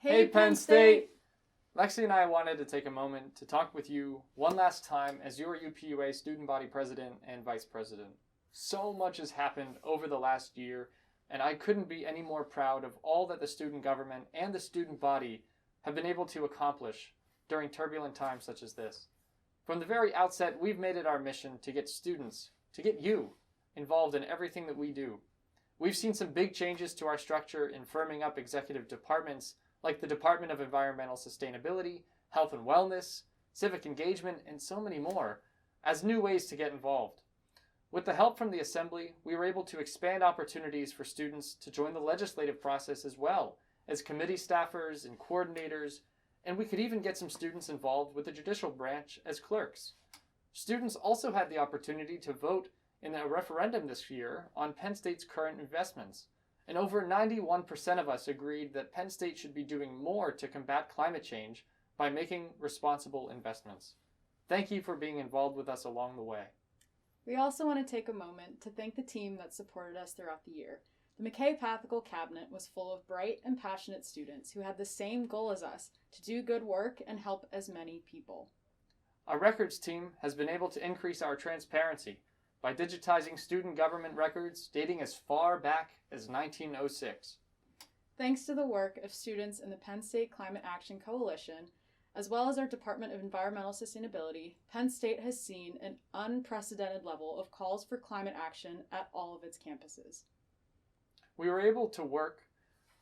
Hey Penn State! Lexi and I wanted to take a moment to talk with you one last time as your UPUA student body president and vice president. So much has happened over the last year, and I couldn't be any more proud of all that the student government and the student body have been able to accomplish during turbulent times such as this. From the very outset, we've made it our mission to get students, to get you, involved in everything that we do. We've seen some big changes to our structure in firming up executive departments like the Department of Environmental Sustainability, Health and Wellness, Civic Engagement, and so many more, as new ways to get involved. With the help from the Assembly, we were able to expand opportunities for students to join the legislative process as well as committee staffers and coordinators, and we could even get some students involved with the judicial branch as clerks. Students also had the opportunity to vote in a referendum this year on Penn State's current investments, and over 91% of us agreed that Penn State should be doing more to combat climate change by making responsible investments. Thank you for being involved with us along the way. We also want to take a moment to thank the team that supported us throughout the year. The McKay Pathickal cabinet was full of bright and passionate students who had the same goal as us, to do good work and help as many people. Our records team has been able to increase our transparency by digitizing student government records dating as far back as 1906. Thanks to the work of students in the Penn State Climate Action Coalition, as well as our Department of Environmental Sustainability, Penn State has seen an unprecedented level of calls for climate action at all of its campuses. We were able to work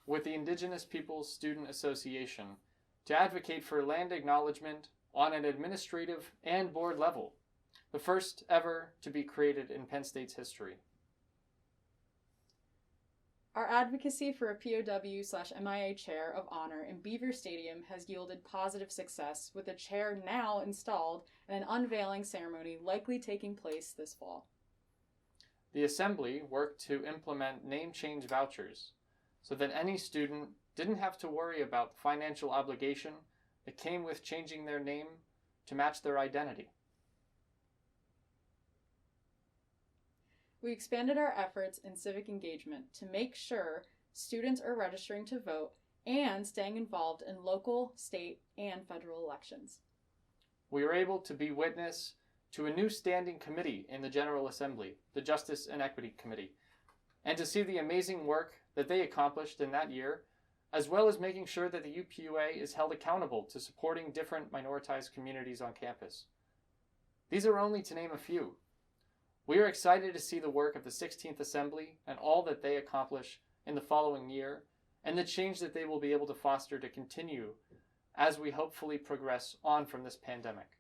with the Indigenous Peoples Student Association to advocate for land acknowledgement on an administrative and board level, the first ever to be created in Penn State's history. Our advocacy for a POW/MIA Chair of Honor in Beaver Stadium has yielded positive success, with a chair now installed and an unveiling ceremony likely taking place this fall. The Assembly worked to implement name change vouchers so that any student didn't have to worry about the financial obligation that came with changing their name to match their identity. We expanded our efforts in civic engagement to make sure students are registering to vote and staying involved in local, state, and federal elections. We were able to be witness to a new standing committee in the General Assembly, the Justice and Equity Committee, and to see the amazing work that they accomplished in that year, as well as making sure that the UPUA is held accountable to supporting different minoritized communities on campus. These are only to name a few. We are excited to see the work of the 16th Assembly and all that they accomplish in the following year, and the change that they will be able to foster to continue as we hopefully progress on from this pandemic.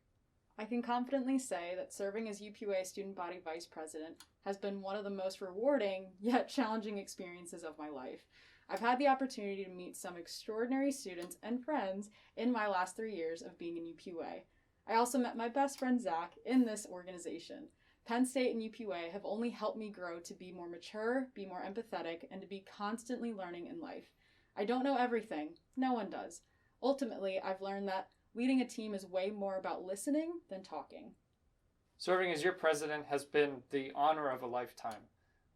I can confidently say that serving as UPUA Student Body Vice President has been one of the most rewarding yet challenging experiences of my life. I've had the opportunity to meet some extraordinary students and friends in my last 3 years of being in UPUA. I also met my best friend Zach in this organization. Penn State and UPUA have only helped me grow to be more mature, be more empathetic, and to be constantly learning in life. I don't know everything. No one does. Ultimately, I've learned that leading a team is way more about listening than talking. Serving as your president has been the honor of a lifetime.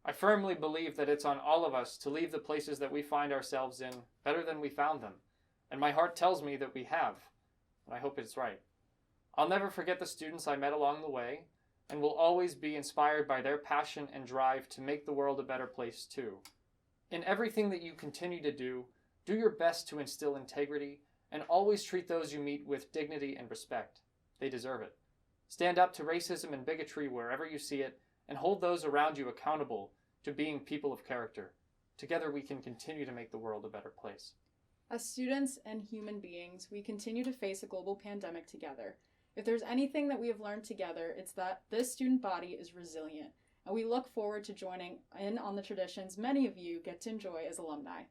I firmly believe that it's on all of us to leave the places that we find ourselves in better than we found them. And my heart tells me that we have. And I hope it's right. I'll never forget the students I met along the way, and will always be inspired by their passion and drive to make the world a better place too. In everything that you continue to do your best to instill integrity and always treat those you meet with dignity and respect. They deserve it. Stand up to racism and bigotry wherever you see it, and hold those around you accountable to being people of character. Together we can continue to make the world a better place. As students and human beings, we continue to face a global pandemic together. If there's anything that we have learned together, it's that this student body is resilient, and we look forward to joining in on the traditions many of you get to enjoy as alumni.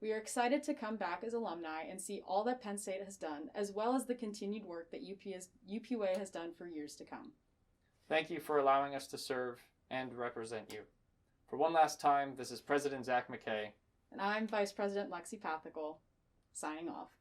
We are excited to come back as alumni and see all that Penn State has done, as well as the continued work that UPUA has done for years to come. Thank you for allowing us to serve and represent you. For one last time, this is President Zach McKay. And I'm Vice President Lexi Pathickal, signing off.